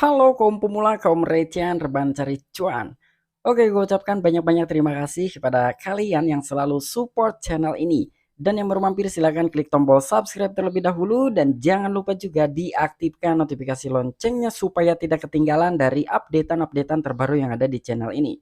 Halo kaum pemula, kaum recehan, rebahan cari cuan. Oke, gue ucapkan banyak-banyak terima kasih kepada kalian yang selalu support channel ini. Dan yang baru mampir silahkan klik tombol subscribe terlebih dahulu. Dan jangan lupa juga diaktifkan notifikasi loncengnya supaya tidak ketinggalan dari updatean-updatean terbaru yang ada di channel ini.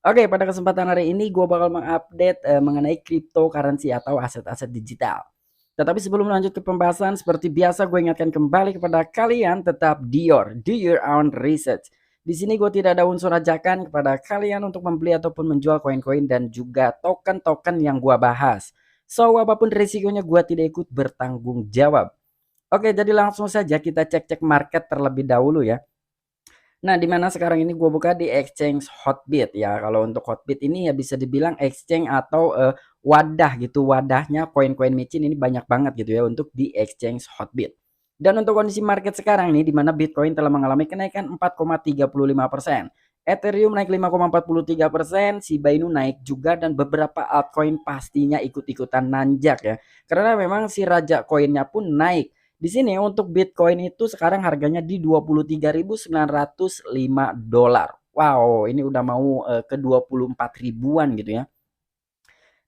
Oke, pada kesempatan hari ini gue bakal mengupdate mengenai cryptocurrency atau aset-aset digital. Tetapi sebelum lanjut ke pembahasan, seperti biasa gue ingatkan kembali kepada kalian tetap do your own research. Di sini gue tidak ada unsur ajakan kepada kalian untuk membeli ataupun menjual koin-koin dan juga token-token yang gue bahas. So, apapun risikonya gue tidak ikut bertanggung jawab. Oke, jadi langsung saja kita cek-cek market terlebih dahulu ya. Nah, di mana sekarang ini gue buka di exchange Hotbit ya. Kalau untuk Hotbit ini ya bisa dibilang exchange atau wadah gitu. Wadahnya koin-koin micin ini banyak banget gitu ya untuk di exchange Hotbit. Dan untuk kondisi market sekarang nih di mana Bitcoin telah mengalami kenaikan 4,35%. Ethereum naik 5,43%, Shiba Inu naik juga dan beberapa altcoin pastinya ikut-ikutan nanjak ya. Karena memang si raja koinnya pun naik. Di sini untuk Bitcoin itu sekarang harganya di 23.905 dolar. Wow, ini udah mau ke 24 ribuan gitu ya.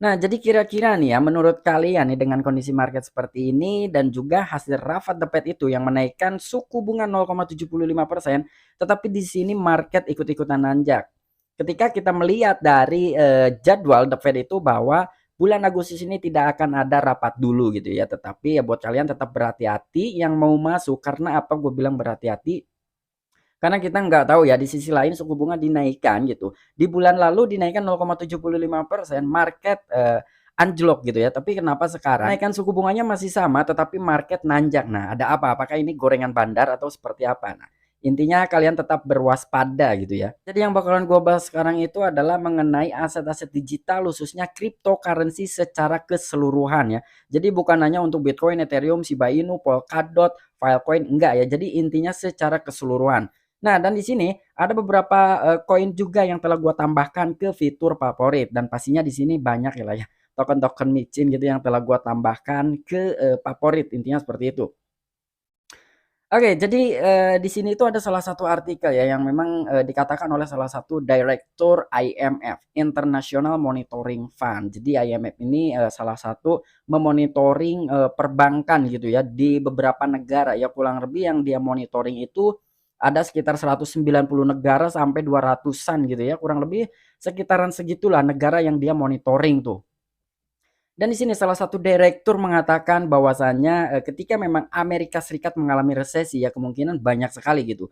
Nah, jadi kira-kira nih ya, menurut kalian nih dengan kondisi market seperti ini dan juga hasil Rapat The Fed itu yang menaikkan suku bunga 0,75%, tetapi di sini market ikut-ikutan nanjak. Ketika kita melihat dari jadwal The Fed itu bahwa bulan Agustus ini tidak akan ada rapat dulu gitu ya, tetapi ya buat kalian tetap berhati-hati yang mau masuk. Karena apa gue bilang berhati-hati? Karena kita nggak tahu ya di sisi lain suku bunga dinaikkan gitu. Di bulan lalu dinaikkan 0,75%, market anjlok gitu ya. Tapi kenapa sekarang naikkan suku bunganya masih sama tetapi market nanjak? Nah, ada apa? Apakah ini gorengan bandar atau seperti apa? Nah, intinya kalian tetap berwaspada gitu ya. Jadi yang bakalan gue bahas sekarang itu adalah mengenai aset-aset digital khususnya cryptocurrency secara keseluruhan ya. Jadi bukan hanya untuk Bitcoin, Ethereum, Shiba Inu, Polkadot, Filecoin, enggak ya. Jadi intinya secara keseluruhan. Nah, dan di sini ada beberapa koin juga yang telah gua tambahkan ke fitur favorit dan pastinya di sini banyak ya lah ya token-token micin gitu yang telah gua tambahkan ke favorit, intinya seperti itu. Oke, jadi di sini itu ada salah satu artikel ya yang memang dikatakan oleh salah satu direktur IMF, International Monitoring Fund. Jadi IMF ini salah satu memonitoring perbankan gitu ya di beberapa negara ya, kurang lebih yang dia monitoring itu ada sekitar 190 negara sampai 200-an gitu ya, kurang lebih sekitaran segitulah negara yang dia monitoring tuh. Dan di sini salah satu direktur mengatakan bahwasannya ketika memang Amerika Serikat mengalami resesi ya kemungkinan banyak sekali gitu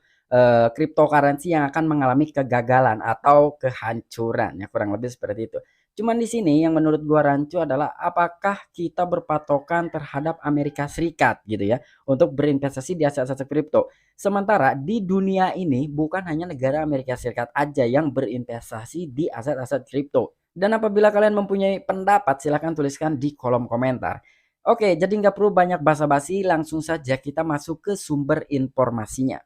cryptocurrency yang akan mengalami kegagalan atau kehancuran ya, kurang lebih seperti itu. Cuman di sini yang menurut gua rancu adalah apakah kita berpatokan terhadap Amerika Serikat gitu ya untuk berinvestasi di aset-aset kripto. Sementara di dunia ini bukan hanya negara Amerika Serikat aja yang berinvestasi di aset-aset kripto. Dan apabila kalian mempunyai pendapat silahkan tuliskan di kolom komentar. Oke, jadi nggak perlu banyak basa-basi, langsung saja kita masuk ke sumber informasinya.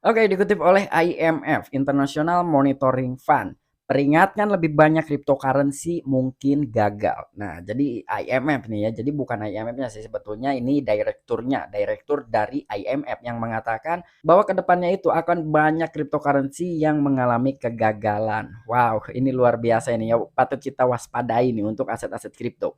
Oke, dikutip oleh IMF, International Monitoring Fund, peringatkan lebih banyak cryptocurrency mungkin gagal. Nah, jadi IMF nih ya, jadi bukan IMF-nya sih sebetulnya, ini direkturnya, direktur dari IMF yang mengatakan bahwa kedepannya itu akan banyak cryptocurrency yang mengalami kegagalan. Wow, ini luar biasa ini ya, patut kita waspadai nih untuk aset-aset kripto.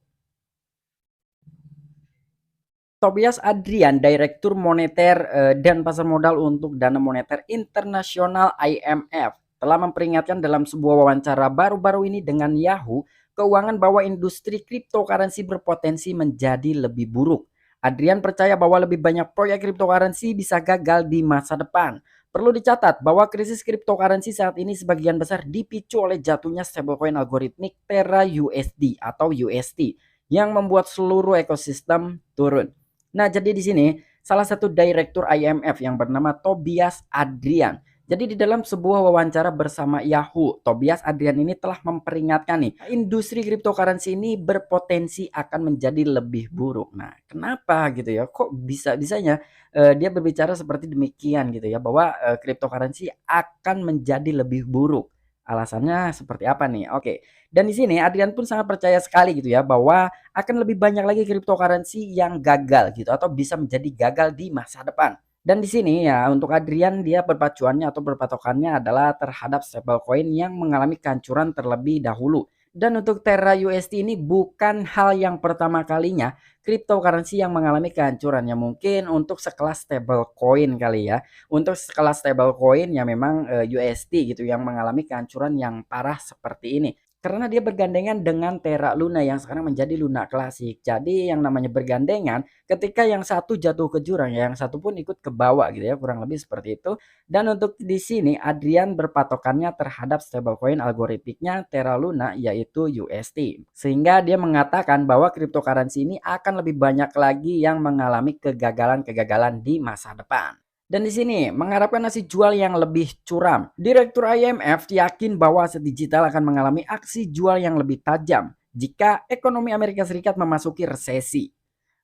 Tobias Adrian, Direktur Moneter dan Pasar Modal untuk Dana Moneter Internasional IMF, telah memperingatkan dalam sebuah wawancara baru-baru ini dengan Yahoo Keuangan bahwa industri cryptocurrency berpotensi menjadi lebih buruk. Adrian percaya bahwa lebih banyak proyek cryptocurrency bisa gagal di masa depan. Perlu dicatat bahwa krisis cryptocurrency saat ini sebagian besar dipicu oleh jatuhnya stablecoin algoritmik Terra USD atau UST yang membuat seluruh ekosistem turun. Nah, jadi di sini salah satu direktur IMF yang bernama Tobias Adrian. Jadi di dalam sebuah wawancara bersama Yahoo, Tobias Adrian ini telah memperingatkan nih, industri cryptocurrency ini berpotensi akan menjadi lebih buruk. Nah, kenapa gitu ya? Kok bisa-bisanya dia berbicara seperti demikian gitu ya, bahwa cryptocurrency akan menjadi lebih buruk. Alasannya seperti apa nih? Oke. Dan di sini Adrian pun sangat percaya sekali gitu ya bahwa akan lebih banyak lagi cryptocurrency yang gagal gitu atau bisa menjadi gagal di masa depan. Dan di sini ya untuk Adrian dia berpacuannya atau berpatokannya adalah terhadap stablecoin yang mengalami kehancuran terlebih dahulu. Dan untuk Terra USD ini bukan hal yang pertama kalinya cryptocurrency yang mengalami kehancuran, ya mungkin untuk sekelas stablecoin kali ya. Untuk sekelas stablecoin ya memang USD gitu yang mengalami kehancuran yang parah seperti ini. Karena dia bergandengan dengan Terra Luna yang sekarang menjadi Luna Klasik. Jadi yang namanya bergandengan, ketika yang satu jatuh ke jurang, ya yang satu pun ikut ke bawah gitu ya, kurang lebih seperti itu. Dan untuk di sini Adrian berpatokannya terhadap stablecoin algoritmiknya Terra Luna yaitu UST. Sehingga dia mengatakan bahwa cryptocurrency ini akan lebih banyak lagi yang mengalami kegagalan-kegagalan di masa depan. Dan di sini mengharapkan nasi jual yang lebih curam. Direktur IMF yakin bahwa aset digital akan mengalami aksi jual yang lebih tajam jika ekonomi Amerika Serikat memasuki resesi.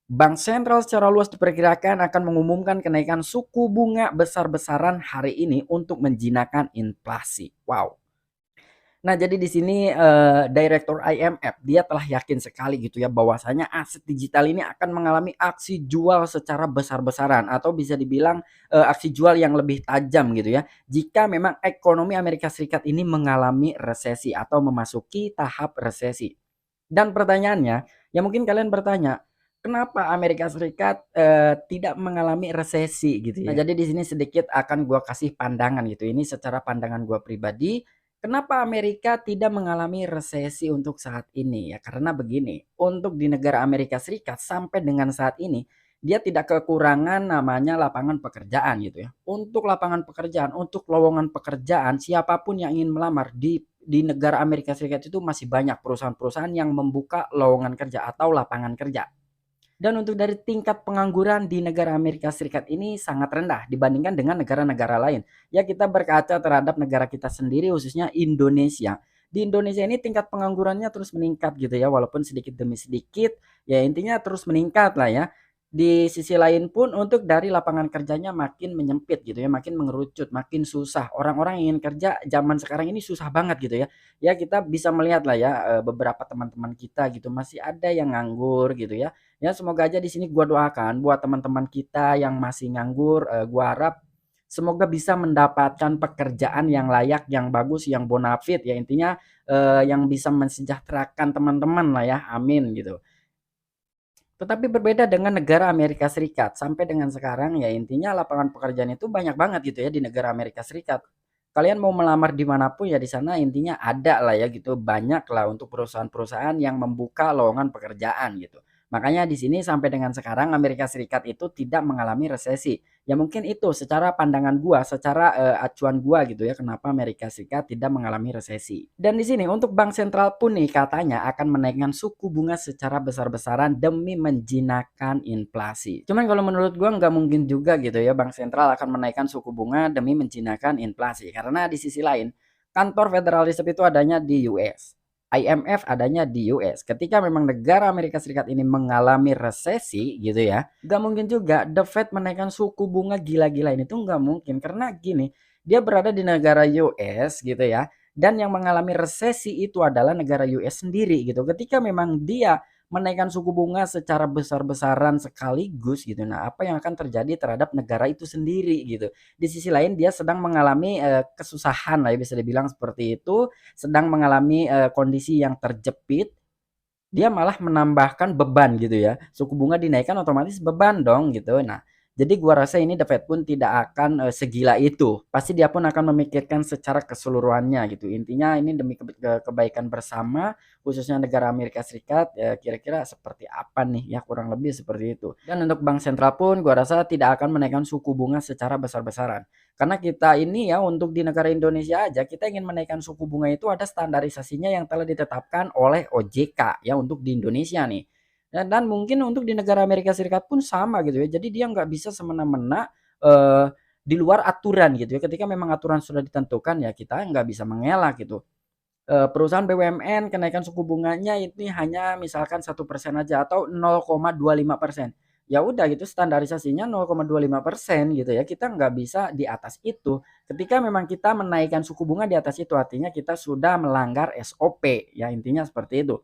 Bank sentral secara luas diperkirakan akan mengumumkan kenaikan suku bunga besar-besaran hari ini untuk menjinakkan inflasi. Wow. Nah, jadi di sini Direktur IMF dia telah yakin sekali gitu ya bahwasanya aset digital ini akan mengalami aksi jual secara besar-besaran atau bisa dibilang aksi jual yang lebih tajam gitu ya. Jika memang ekonomi Amerika Serikat ini mengalami resesi atau memasuki tahap resesi. Dan pertanyaannya, ya mungkin kalian bertanya, kenapa Amerika Serikat tidak mengalami resesi gitu ya? Nah, jadi di sini sedikit akan gua kasih pandangan gitu. Ini secara pandangan gua pribadi. Kenapa Amerika tidak mengalami resesi untuk saat ini? Ya karena begini, untuk di negara Amerika Serikat sampai dengan saat ini dia tidak kekurangan namanya lapangan pekerjaan gitu ya. Untuk lapangan pekerjaan, untuk lowongan pekerjaan, siapapun yang ingin melamar di negara Amerika Serikat itu masih banyak perusahaan-perusahaan yang membuka lowongan kerja atau lapangan kerja. Dan untuk dari tingkat pengangguran di negara Amerika Serikat ini sangat rendah dibandingkan dengan negara-negara lain. Ya kita berkaca terhadap negara kita sendiri khususnya Indonesia. Di Indonesia ini tingkat penganggurannya terus meningkat gitu ya walaupun sedikit demi sedikit ya intinya terus meningkat lah ya. Di sisi lain pun untuk dari lapangan kerjanya makin menyempit gitu ya, makin mengerucut, makin susah. Orang-orang yang ingin kerja zaman sekarang ini susah banget gitu ya. Ya kita bisa melihat lah ya beberapa teman-teman kita gitu masih ada yang nganggur gitu ya. Ya semoga aja di sini gua doakan buat teman-teman kita yang masih nganggur, gua harap semoga bisa mendapatkan pekerjaan yang layak, yang bagus, yang bonafit ya intinya yang bisa mensejahterakan teman-teman lah ya. Amin gitu. Tetapi berbeda dengan negara Amerika Serikat. Sampai dengan sekarang ya intinya lapangan pekerjaan itu banyak banget gitu ya di negara Amerika Serikat. Kalian mau melamar di manapun ya di sana intinya ada lah ya gitu. Banyak lah untuk perusahaan-perusahaan yang membuka lowongan pekerjaan gitu. Makanya di sini sampai dengan sekarang Amerika Serikat itu tidak mengalami resesi. Ya mungkin itu secara pandangan gua, secara acuan gua gitu ya kenapa Amerika Serikat tidak mengalami resesi. Dan di sini untuk bank sentral pun nih katanya akan menaikkan suku bunga secara besar-besaran demi menjinakkan inflasi. Cuman kalau menurut gua nggak mungkin juga gitu ya bank sentral akan menaikkan suku bunga demi menjinakkan inflasi karena di sisi lain kantor Federal Reserve itu adanya di US. IMF adanya di US. Ketika memang negara Amerika Serikat ini mengalami resesi gitu ya, nggak mungkin juga The Fed menaikkan suku bunga gila-gilain itu nggak mungkin karena gini, dia berada di negara US gitu ya, dan yang mengalami resesi itu adalah negara US sendiri gitu. Ketika memang dia menaikkan suku bunga secara besar-besaran sekaligus gitu. Nah, apa yang akan terjadi terhadap negara itu sendiri gitu. Di sisi lain dia sedang mengalami kesusahan lah ya bisa dibilang seperti itu, sedang mengalami kondisi yang terjepit, dia malah menambahkan beban gitu ya. Suku bunga dinaikkan otomatis beban dong gitu. Nah, jadi gua rasa ini The Fed pun tidak akan segila itu. Pasti dia pun akan memikirkan secara keseluruhannya gitu. Intinya ini demi kebaikan bersama khususnya negara Amerika Serikat ya kira-kira seperti apa nih ya kurang lebih seperti itu. Dan untuk bank sentral pun gua rasa tidak akan menaikkan suku bunga secara besar-besaran. Karena kita ini ya untuk di negara Indonesia aja kita ingin menaikkan suku bunga itu ada standarisasinya yang telah ditetapkan oleh OJK ya untuk di Indonesia nih. Dan mungkin untuk di negara Amerika Serikat pun sama gitu ya. Jadi dia nggak bisa semena-mena di luar aturan gitu ya. Ketika memang aturan sudah ditentukan ya kita nggak bisa mengelak gitu. Perusahaan BUMN kenaikan suku bunganya ini hanya misalkan 1% aja atau 0,25%. Ya udah gitu standarisasinya 0,25% gitu ya. Kita nggak bisa di atas itu. Ketika memang kita menaikkan suku bunga di atas itu artinya kita sudah melanggar SOP ya intinya seperti itu.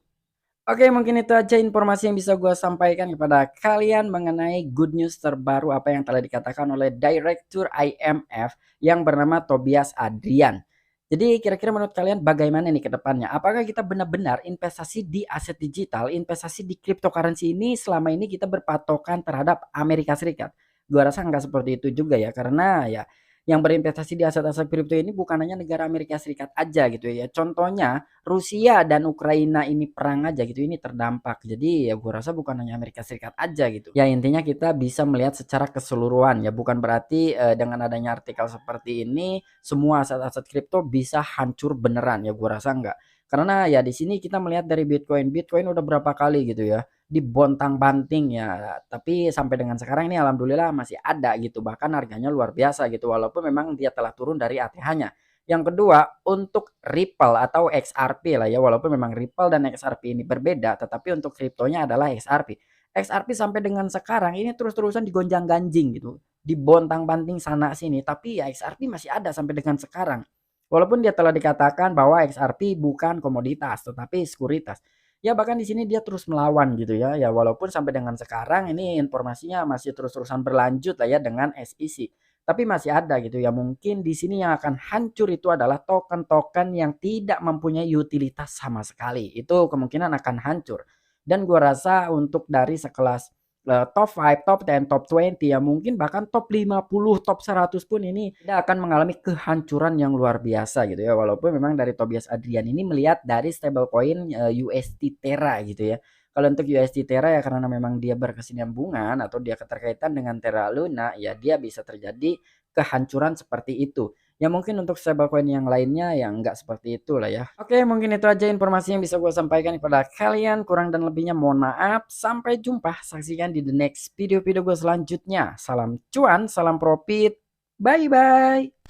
Oke, mungkin itu aja informasi yang bisa gue sampaikan kepada kalian mengenai good news terbaru apa yang telah dikatakan oleh Direktur IMF yang bernama Tobias Adrian. Jadi kira-kira menurut kalian bagaimana nih ke depannya? Apakah kita benar-benar investasi di aset digital, investasi di cryptocurrency ini selama ini kita berpatokan terhadap Amerika Serikat? Gua rasa nggak seperti itu juga ya, karena ya yang berinvestasi di aset-aset kripto ini bukan hanya negara Amerika Serikat aja gitu ya. Contohnya Rusia dan Ukraina ini perang aja gitu, ini terdampak. Jadi ya gua rasa bukan hanya Amerika Serikat aja gitu. Ya intinya kita bisa melihat secara keseluruhan ya, bukan berarti dengan adanya artikel seperti ini semua aset-aset kripto bisa hancur beneran ya, gua rasa enggak. Karena ya di sini kita melihat dari Bitcoin, Bitcoin udah berapa kali gitu ya dibontang-banting ya, tapi sampai dengan sekarang ini alhamdulillah masih ada gitu, bahkan harganya luar biasa gitu, walaupun memang dia telah turun dari ATH-nya. Yang kedua, untuk Ripple atau XRP lah ya, walaupun memang Ripple dan XRP ini berbeda, tetapi untuk kriptonya adalah XRP. XRP sampai dengan sekarang ini terus-terusan digonjang-ganjing gitu, dibontang-banting sana sini, tapi ya XRP masih ada sampai dengan sekarang. Walaupun dia telah dikatakan bahwa XRP bukan komoditas, tetapi sekuritas. Ya bahkan di sini dia terus melawan gitu ya. Ya walaupun sampai dengan sekarang ini informasinya masih terus-terusan berlanjut lah ya dengan SEC. Tapi masih ada gitu ya. Mungkin di sini yang akan hancur itu adalah token-token yang tidak mempunyai utilitas sama sekali. Itu kemungkinan akan hancur. Dan gua rasa untuk dari sekelas top 5, top 10, top 20 ya mungkin bahkan top 50, top 100 pun ini tidak akan mengalami kehancuran yang luar biasa gitu ya. Walaupun memang dari Tobias Adrian ini melihat dari stablecoin USD Terra gitu ya. Kalau untuk USD Terra ya karena memang dia berkesinambungan atau dia keterkaitan dengan Terra Luna ya dia bisa terjadi kehancuran seperti itu. Ya mungkin untuk stablecoin yang lainnya yang enggak seperti itulah ya. Oke, mungkin itu aja informasi yang bisa gue sampaikan kepada kalian. Kurang dan lebihnya mohon maaf. Sampai jumpa. Saksikan di the next video-video gue selanjutnya. Salam cuan, salam profit. Bye-bye.